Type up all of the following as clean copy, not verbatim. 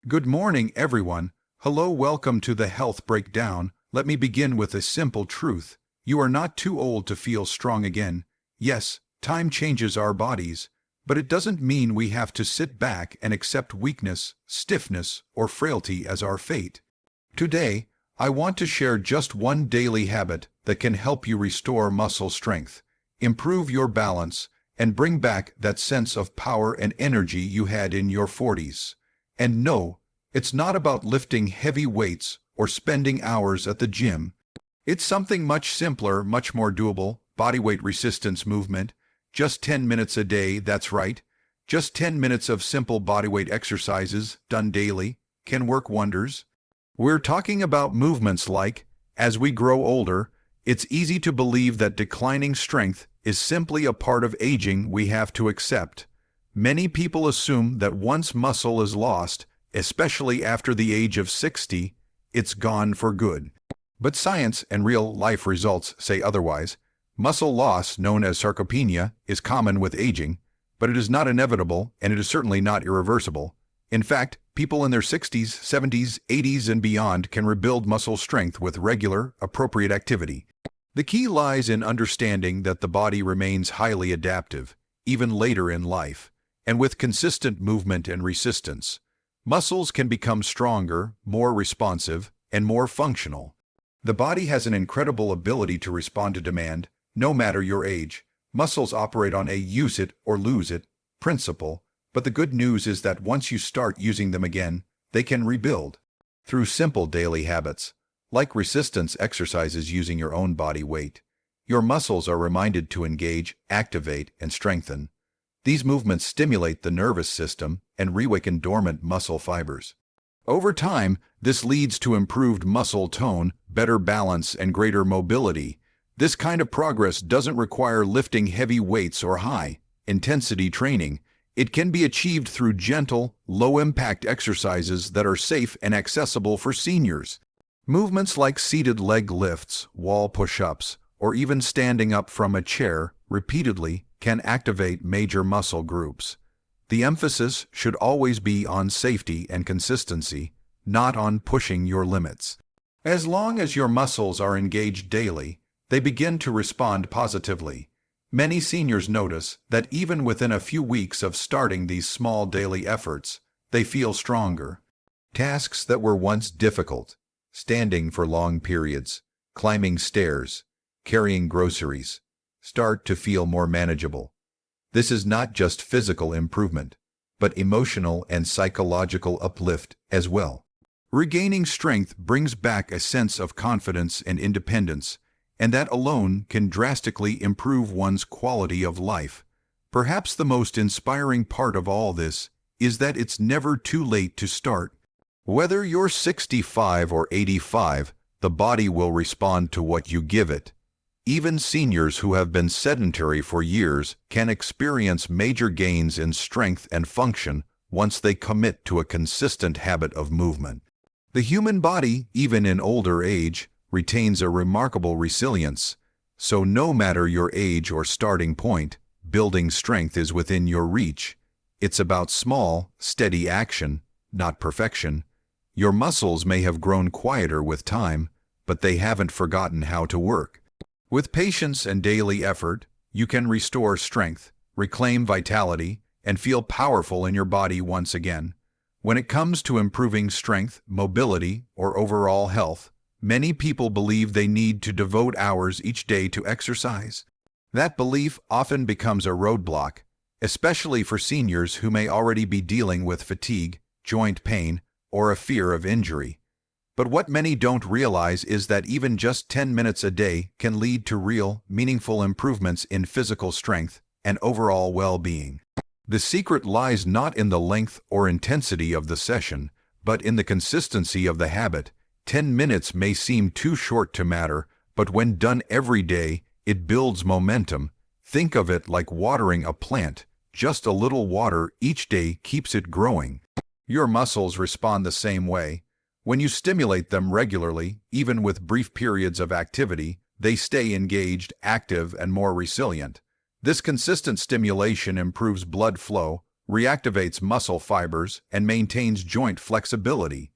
Good morning, everyone. Hello, welcome to the Health Breakdown. Let me begin with a simple truth. You are not too old to feel strong again. Yes, time changes our bodies, but it doesn't mean we have to sit back and accept weakness, stiffness, or frailty as our fate. Today, I want to share just one daily habit that can help you restore muscle strength, improve your balance, and bring back that sense of power and energy you had in your 40s. And no, it's not about lifting heavy weights or spending hours at the gym. It's something much simpler, much more doable, bodyweight resistance movement. Just 10 minutes a day, that's right. Just 10 minutes of simple bodyweight exercises done daily can work wonders. We're talking about movements like, as we grow older, it's easy to believe that declining strength is simply a part of aging we have to accept. Many people assume that once muscle is lost, especially after the age of 60, it's gone for good. But science and real-life results say otherwise. Muscle loss, known as sarcopenia, is common with aging, but it is not inevitable and it is certainly not irreversible. In fact, people in their 60s, 70s, 80s, and beyond can rebuild muscle strength with regular, appropriate activity. The key lies in understanding that the body remains highly adaptive, even later in life, and with consistent movement and resistance. Muscles can become stronger, more responsive, and more functional. The body has an incredible ability to respond to demand, no matter your age. Muscles operate on a use it or lose it principle, but the good news is that once you start using them again, they can rebuild. Through simple daily habits, like resistance exercises using your own body weight, your muscles are reminded to engage, activate, and strengthen. These movements stimulate the nervous system and reawaken dormant muscle fibers. Over time, this leads to improved muscle tone, better balance, and greater mobility. This kind of progress doesn't require lifting heavy weights or high-intensity training. It can be achieved through gentle, low-impact exercises that are safe and accessible for seniors. Movements like seated leg lifts, wall push-ups, or even standing up from a chair repeatedly can activate major muscle groups. The emphasis should always be on safety and consistency, not on pushing your limits. As long as your muscles are engaged daily, they begin to respond positively. Many seniors notice that even within a few weeks of starting these small daily efforts, they feel stronger. Tasks that were once difficult, standing for long periods, climbing stairs, carrying groceries, start to feel more manageable. This is not just physical improvement, but emotional and psychological uplift as well. Regaining strength brings back a sense of confidence and independence, and that alone can drastically improve one's quality of life. Perhaps the most inspiring part of all this is that it's never too late to start. Whether you're 65 or 85, the body will respond to what you give it. Even seniors who have been sedentary for years can experience major gains in strength and function once they commit to a consistent habit of movement. The human body, even in older age, retains a remarkable resilience. So no matter your age or starting point, building strength is within your reach. It's about small, steady action, not perfection. Your muscles may have grown quieter with time, but they haven't forgotten how to work. With patience and daily effort, you can restore strength, reclaim vitality, and feel powerful in your body once again. When it comes to improving strength, mobility, or overall health, many people believe they need to devote hours each day to exercise. That belief often becomes a roadblock, especially for seniors who may already be dealing with fatigue, joint pain, or a fear of injury. But what many don't realize is that even just 10 minutes a day can lead to real, meaningful improvements in physical strength and overall well-being. The secret lies not in the length or intensity of the session, but in the consistency of the habit. 10 minutes may seem too short to matter, but when done every day, it builds momentum. Think of it like watering a plant. Just a little water each day keeps it growing. Your muscles respond the same way. When you stimulate them regularly, even with brief periods of activity, they stay engaged, active, and more resilient. This consistent stimulation improves blood flow, reactivates muscle fibers, and maintains joint flexibility.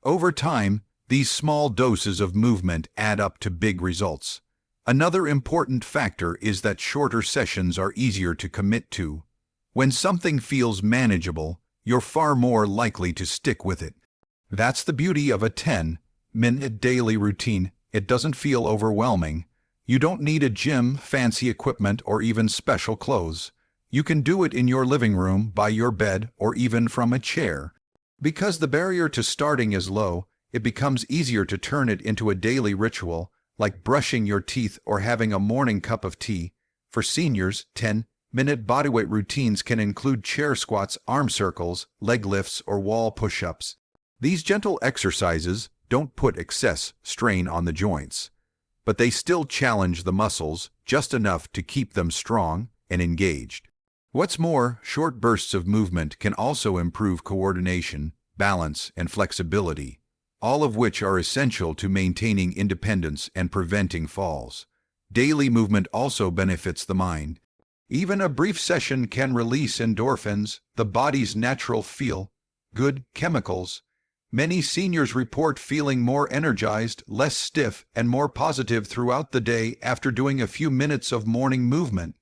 Over time, these small doses of movement add up to big results. Another important factor is that shorter sessions are easier to commit to. When something feels manageable, you're far more likely to stick with it. That's the beauty of a 10-minute daily routine. It doesn't feel overwhelming. You don't need a gym, fancy equipment, or even special clothes. You can do it in your living room, by your bed, or even from a chair. Because the barrier to starting is low, it becomes easier to turn it into a daily ritual, like brushing your teeth or having a morning cup of tea. For seniors, 10-minute bodyweight routines can include chair squats, arm circles, leg lifts, or wall push-ups. These gentle exercises don't put excess strain on the joints, but they still challenge the muscles just enough to keep them strong and engaged. What's more, short bursts of movement can also improve coordination, balance, and flexibility, all of which are essential to maintaining independence and preventing falls. Daily movement also benefits the mind. Even a brief session can release endorphins, the body's natural feel-good chemicals. Many seniors report feeling more energized, less stiff, and more positive throughout the day after doing a few minutes of morning movement.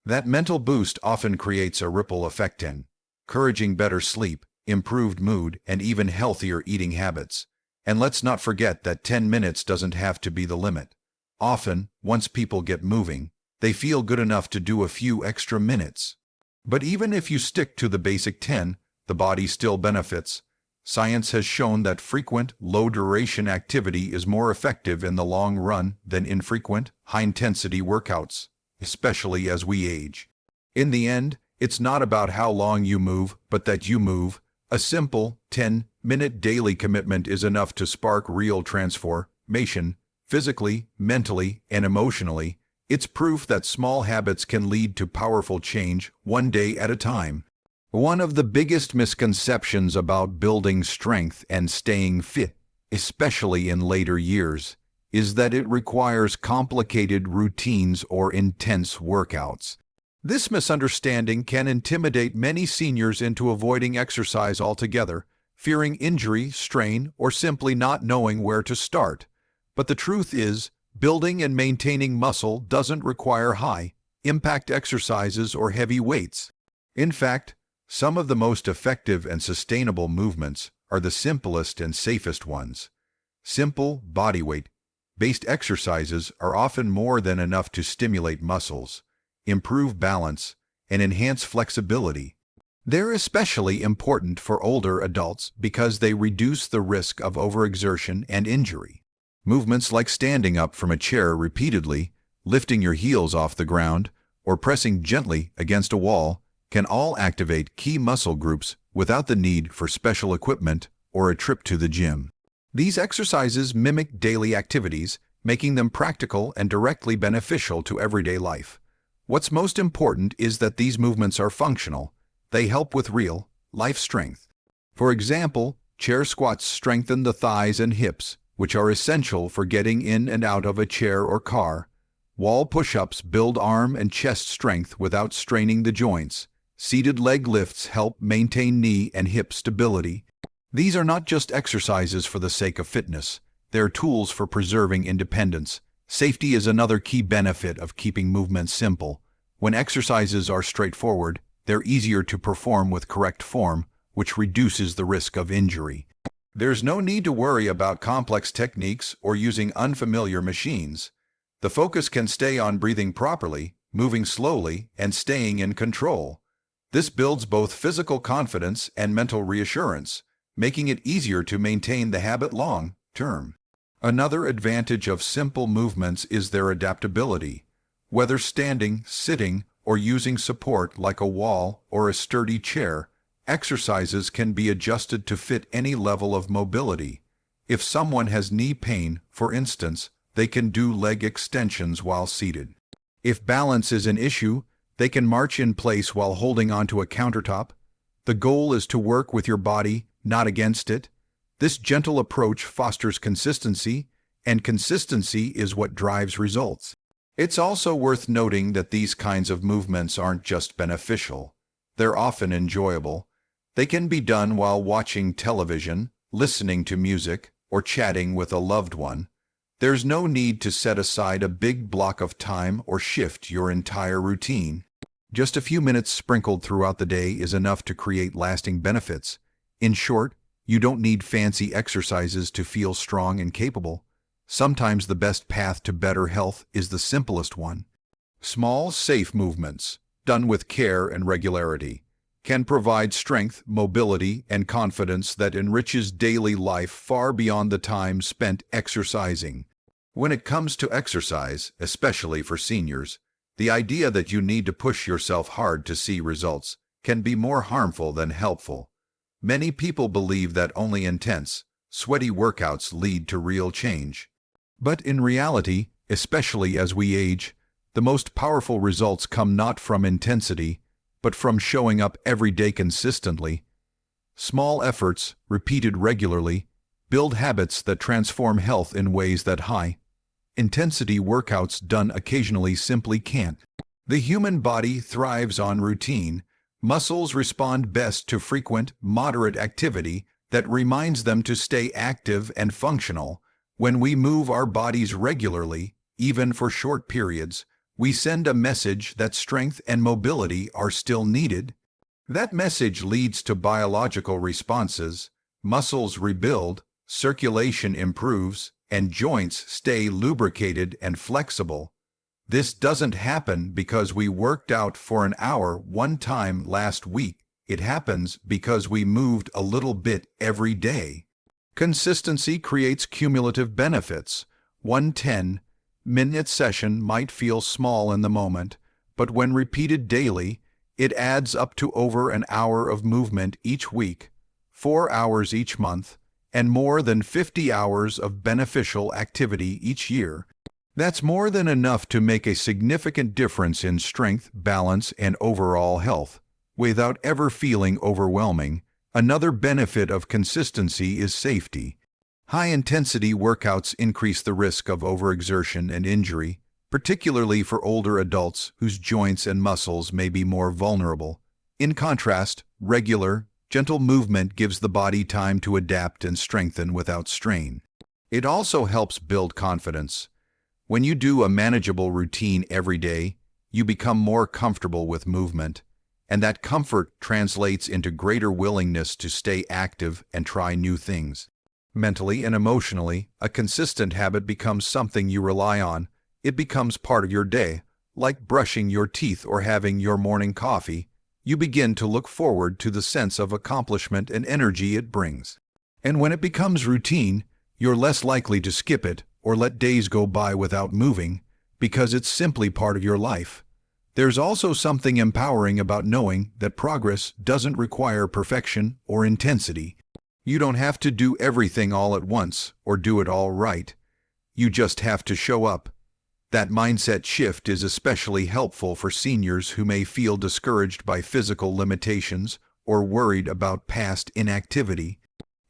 That mental boost often creates a ripple effect, encouraging better sleep, improved mood, and even healthier eating habits. And let's not forget that 10 minutes doesn't have to be the limit. Often, once people get moving, they feel good enough to do a few extra minutes. But even if you stick to the basic 10, the body still benefits. Science has shown that frequent, low-duration activity is more effective in the long run than infrequent, high-intensity workouts, especially as we age. In the end, it's not about how long you move, but that you move. A simple, 10-minute daily commitment is enough to spark real transformation, physically, mentally, and emotionally. It's proof that small habits can lead to powerful change, one day at a time. One of the biggest misconceptions about building strength and staying fit, especially in later years, is that it requires complicated routines or intense workouts. This misunderstanding can intimidate many seniors into avoiding exercise altogether, fearing injury, strain, or simply not knowing where to start. But the truth is, building and maintaining muscle doesn't require high-impact exercises or heavy weights. In fact, some of the most effective and sustainable movements are the simplest and safest ones. Simple, bodyweight-based exercises are often more than enough to stimulate muscles, improve balance, and enhance flexibility. They're especially important for older adults because they reduce the risk of overexertion and injury. Movements like standing up from a chair repeatedly, lifting your heels off the ground, or pressing gently against a wall can all activate key muscle groups without the need for special equipment or a trip to the gym. These exercises mimic daily activities, making them practical and directly beneficial to everyday life. What's most important is that these movements are functional. They help with real, life strength. For example, chair squats strengthen the thighs and hips, which are essential for getting in and out of a chair or car. Wall push-ups build arm and chest strength without straining the joints. Seated leg lifts help maintain knee and hip stability. These are not just exercises for the sake of fitness. They're tools for preserving independence. Safety is another key benefit of keeping movement simple. When exercises are straightforward, they're easier to perform with correct form, which reduces the risk of injury. There's no need to worry about complex techniques or using unfamiliar machines. The focus can stay on breathing properly, moving slowly, and staying in control. This builds both physical confidence and mental reassurance, making it easier to maintain the habit long term. Another advantage of simple movements is their adaptability. Whether standing, sitting, or using support like a wall or a sturdy chair, exercises can be adjusted to fit any level of mobility. If someone has knee pain, for instance, they can do leg extensions while seated. If balance is an issue, they can march in place while holding onto a countertop. The goal is to work with your body, not against it. This gentle approach fosters consistency, and consistency is what drives results. It's also worth noting that these kinds of movements aren't just beneficial. They're often enjoyable. They can be done while watching television, listening to music, or chatting with a loved one. There's no need to set aside a big block of time or shift your entire routine. Just a few minutes sprinkled throughout the day is enough to create lasting benefits. In short, you don't need fancy exercises to feel strong and capable. Sometimes the best path to better health is the simplest one. Small, safe movements, done with care and regularity, can provide strength, mobility, and confidence that enriches daily life far beyond the time spent exercising. When it comes to exercise, especially for seniors, the idea that you need to push yourself hard to see results can be more harmful than helpful. Many people believe that only intense, sweaty workouts lead to real change. But in reality, especially as we age, the most powerful results come not from intensity, but from showing up every day consistently. Small efforts, repeated regularly, build habits that transform health in ways that high-intensity workouts done occasionally simply can't. The human body thrives on routine. Muscles respond best to frequent, moderate activity that reminds them to stay active and functional. When we move our bodies regularly, even for short periods, we send a message that strength and mobility are still needed. That message leads to biological responses. Muscles rebuild, circulation improves, and joints stay lubricated and flexible. This doesn't happen because we worked out for an hour one time last week. It happens because we moved a little bit every day. Consistency creates cumulative benefits. One 10-minute session might feel small in the moment, but when repeated daily, it adds up to over an hour of movement each week, 4 hours each month, and more than 50 hours of beneficial activity each year. That's more than enough to make a significant difference in strength, balance, and overall health, without ever feeling overwhelming. Another benefit of consistency is safety. High-intensity workouts increase the risk of overexertion and injury, particularly for older adults whose joints and muscles may be more vulnerable. In contrast, regular, gentle movement gives the body time to adapt and strengthen without strain. It also helps build confidence. When you do a manageable routine every day, you become more comfortable with movement, and that comfort translates into greater willingness to stay active and try new things. Mentally and emotionally, a consistent habit becomes something you rely on. It becomes part of your day, like brushing your teeth or having your morning coffee. You begin to look forward to the sense of accomplishment and energy it brings. And when it becomes routine, you're less likely to skip it or let days go by without moving, because it's simply part of your life. There's also something empowering about knowing that progress doesn't require perfection or intensity. You don't have to do everything all at once or do it all right. You just have to show up. That mindset shift is especially helpful for seniors who may feel discouraged by physical limitations or worried about past inactivity.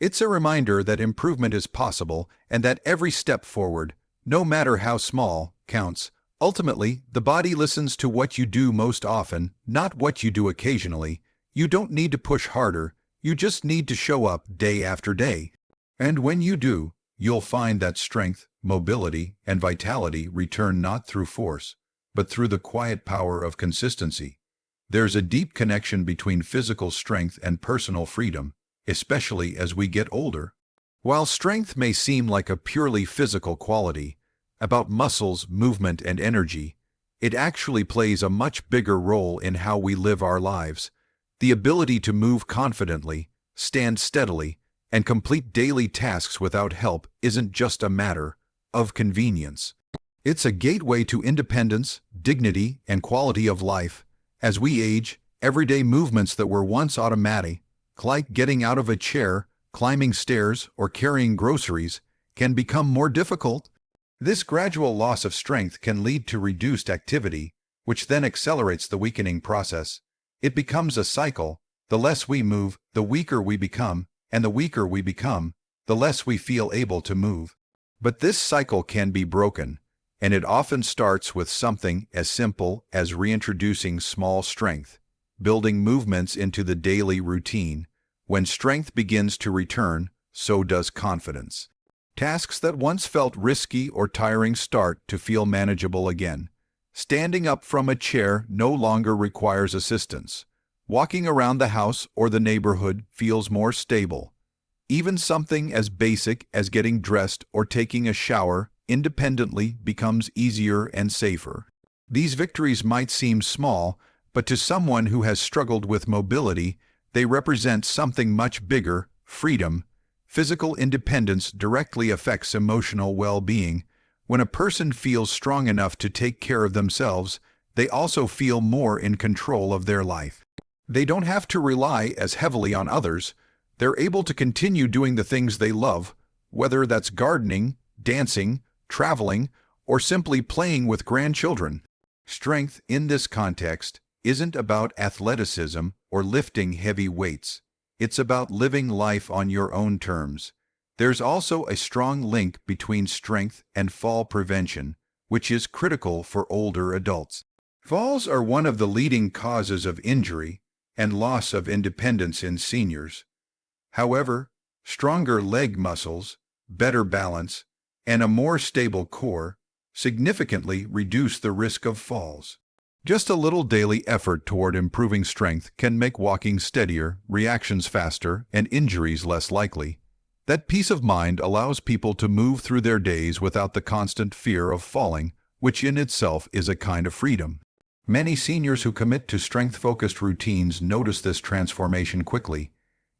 It's a reminder that improvement is possible and that every step forward, no matter how small, counts. Ultimately, the body listens to what you do most often, not what you do occasionally. You don't need to push harder, you just need to show up day after day. And when you do, you'll find that strength, mobility, and vitality return not through force, but through the quiet power of consistency. There's a deep connection between physical strength and personal freedom, especially as we get older. While strength may seem like a purely physical quality, about muscles, movement, and energy, it actually plays a much bigger role in how we live our lives. The ability to move confidently, stand steadily, and complete daily tasks without help isn't just a matter of convenience. It's a gateway to independence, dignity, and quality of life. As we age, everyday movements that were once automatic, like getting out of a chair, climbing stairs, or carrying groceries, can become more difficult. This gradual loss of strength can lead to reduced activity, which then accelerates the weakening process. It becomes a cycle. The less we move, the weaker we become, and the weaker we become, the less we feel able to move. But this cycle can be broken, and it often starts with something as simple as reintroducing small strength. building movements into the daily routine. When strength begins to return, so does confidence. Tasks that once felt risky or tiring start to feel manageable again. Standing up from a chair no longer requires assistance. Walking around the house or the neighborhood feels more stable. Even something as basic as getting dressed or taking a shower independently becomes easier and safer. These victories might seem small, but to someone who has struggled with mobility, they represent something much bigger: freedom. Physical independence directly affects emotional well-being. When a person feels strong enough to take care of themselves, they also feel more in control of their life. They don't have to rely as heavily on others. They're able to continue doing the things they love, whether that's gardening, dancing, traveling, or simply playing with grandchildren. Strength in this context isn't about athleticism or lifting heavy weights. It's about living life on your own terms. There's also a strong link between strength and fall prevention, which is critical for older adults. Falls are one of the leading causes of injury and loss of independence in seniors. However, stronger leg muscles, better balance, and a more stable core significantly reduce the risk of falls. Just a little daily effort toward improving strength can make walking steadier, reactions faster, and injuries less likely. That peace of mind allows people to move through their days without the constant fear of falling, which in itself is a kind of freedom. Many seniors who commit to strength-focused routines notice this transformation quickly.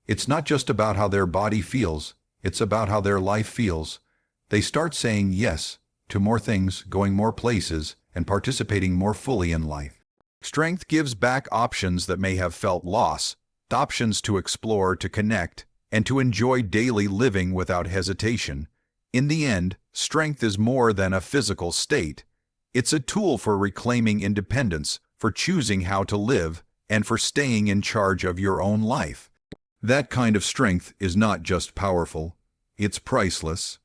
It's not just about how their body feels, it's about how their life feels. They start saying yes to more things, going more places, and participating more fully in life. Strength gives back options that may have felt lost, options to explore, to connect, and to enjoy daily living without hesitation. In the end, strength is more than a physical state. It's a tool for reclaiming independence, for choosing how to live, and for staying in charge of your own life. That kind of strength is not just powerful, it's priceless.